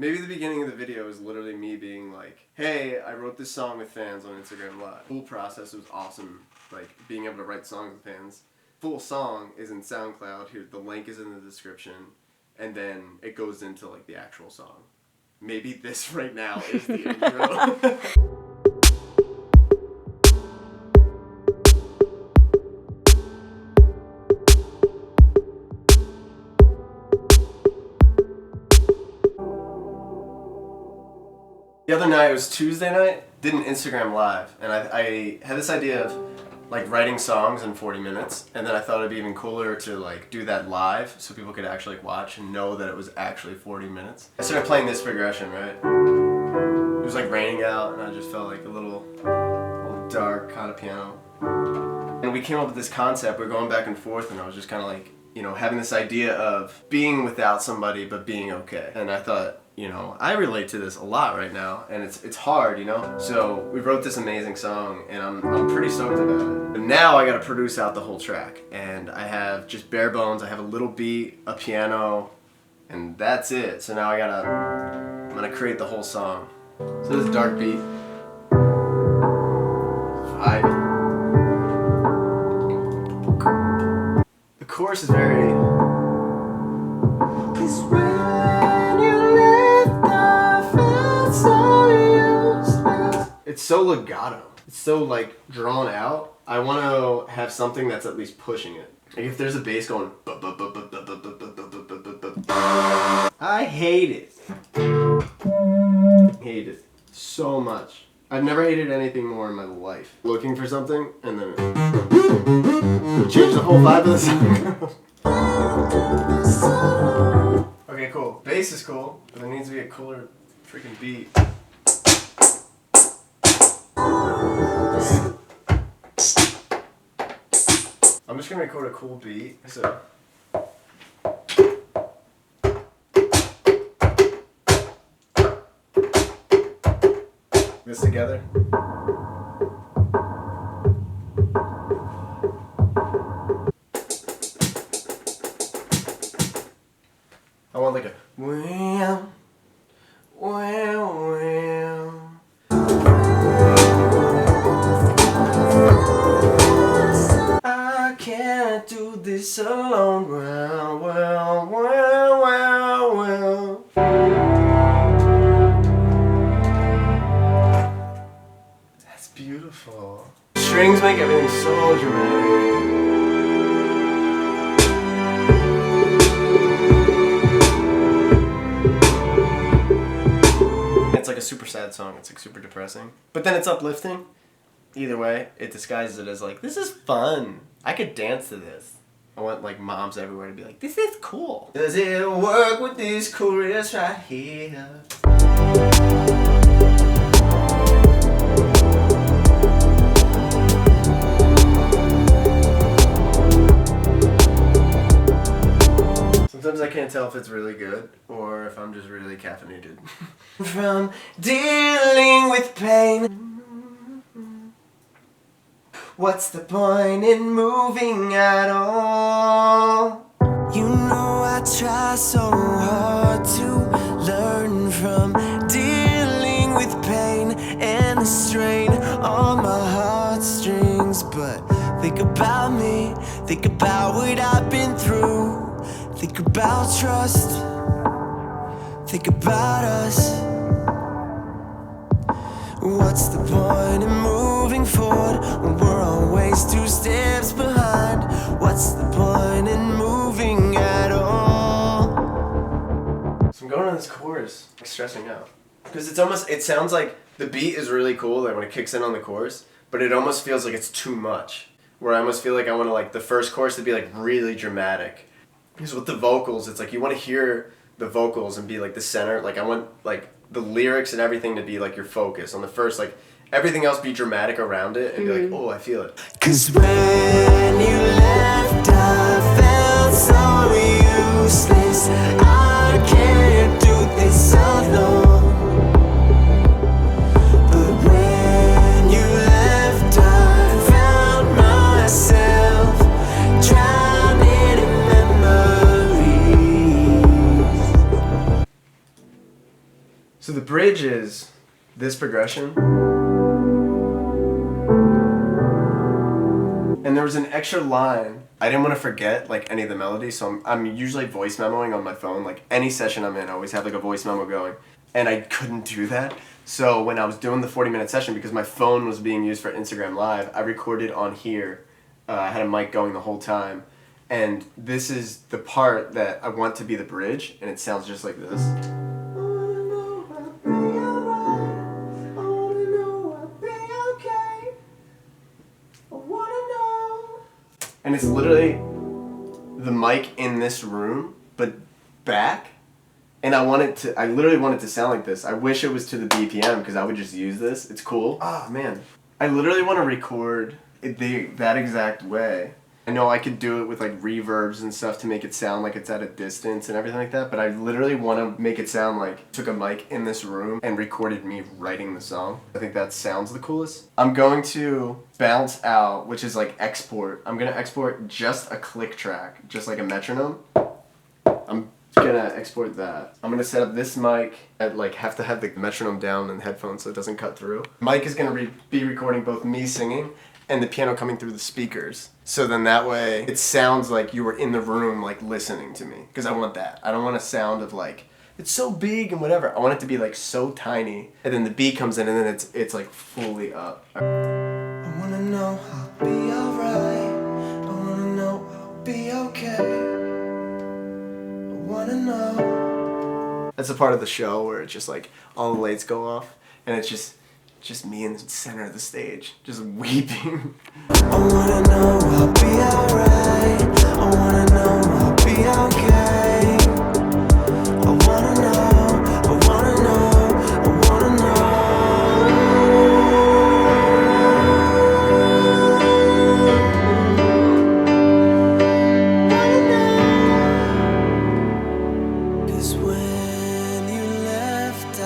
Maybe the beginning of the video is literally me being like, hey, I wrote this song with fans on Instagram Live. The whole process was awesome, like being able to write songs with fans. Full song is in Soundcloud. Here, the link is in the description, and then it goes into like the actual song. Maybe this right now is the intro. The other night, it was Tuesday night, did an Instagram Live, and I had this idea of like writing songs in 40 minutes, and then I thought it'd be even cooler to like do that live so people could actually like, watch and know that it was actually 40 minutes. I started playing this progression, right? It was like raining out, and I just felt like a little dark kind of piano. And we came up with this concept, we were going back and forth, and I was just kind of like, you know, having this idea of being without somebody but being okay. And I thought, you know, I relate to this a lot right now, and it's hard, you know? So we wrote this amazing song, and I'm pretty stoked about it. But now I gotta produce out the whole track, and I have just bare bones. I have a little beat, a piano, and that's it. So now I'm gonna create the whole song. So this is dark beat. The chorus is very... It's so legato. It's so like drawn out. I want to have something that's at least pushing it. Like if there's a bass going. I hate it. Hate it so much. I've never hated anything more in my life. Looking for something and then change the whole vibe of the song. Okay, cool. Bass is cool, but there needs to be a cooler freaking beat. I'm just gonna record a cool beat, so. This together. I want like a well. I can't do this alone. Well. That's beautiful. Strings make everything so dramatic. It's like a super sad song. It's like super depressing. But then it's uplifting. Either way, it disguises it as like, this is fun. I could dance to this. I want like moms everywhere to be like, this is cool. Does it work with this chorus right here? Sometimes I can't tell if it's really good or if I'm just really caffeinated. From dealing with pain. What's the point in moving at all? You know I try so hard to learn from dealing with pain and the strain on my heartstrings. But think about me, think about what I've been through. Think about trust, think about us. What's the point in moving forward when we're always 2 steps behind? What's the point in moving at all? So I'm going on this chorus, like stressing out. Because it sounds like the beat is really cool, like when it kicks in on the chorus, but it almost feels like it's too much. Where I almost feel like I want to like the first chorus to be like really dramatic. Because with the vocals, it's like you want to hear the vocals and be like the center. Like I want like the lyrics and everything to be like your focus on the first, like everything else be dramatic around it and be like, oh, I feel it. Cause when you left, I felt so useless. I can't do this alone. But when you left, I found myself drowning in memories. So the bridge is this progression. And there was an extra line. I didn't want to forget like any of the melodies, so I'm usually voice memoing on my phone. Like any session I'm in, I always have like a voice memo going. And I couldn't do that. So when I was doing the 40-minute session, because my phone was being used for Instagram Live, I recorded on here. I had a mic going the whole time. And this is the part that I want to be the bridge, and it sounds just like this. And it's literally the mic in this room, but back. And I literally want it to sound like this. I wish it was to the BPM because I would just use this. It's cool. Ah, man. I literally want to record it that exact way. I know I could do it with like reverbs and stuff to make it sound like it's at a distance and everything like that, but I literally want to make it sound like I took a mic in this room and recorded me writing the song. I think that sounds the coolest. I'm going to bounce out, which is like export. I'm going to export just a click track, just like a metronome. I'm gonna export that. I'm gonna set up this mic. I like have to have the metronome down and headphones so it doesn't cut through. Mic is gonna be recording both me singing and the piano coming through the speakers. So then that way it sounds like you were in the room like listening to me. Because I want that. I don't want a sound of like, it's so big and whatever. I want it to be like so tiny. And then the beat comes in and then it's like fully up. I wanna know I'll be alright. I wanna know I'll be okay. Wanna know. That's a part of the show where it's just like all the lights go off and it's just me in the center of the stage, just weeping. I wanna know I'll be alright. I wanna know I'll be okay. I wanna know, I wanna know, I wanna know. When you left, I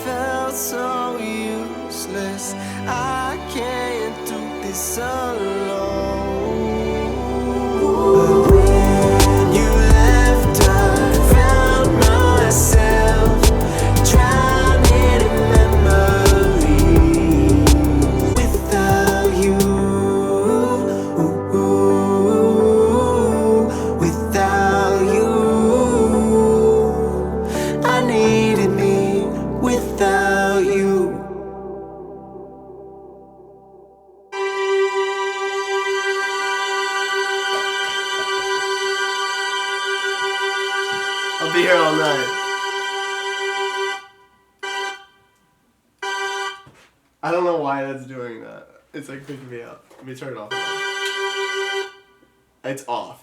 felt so useless. I can't do this alone. But when you left, I found myself drowning in memory. Without you, without you. I needed me without you. I'll be here all night. I don't know why that's doing that. It's like picking me up. Let me turn it off. It's off.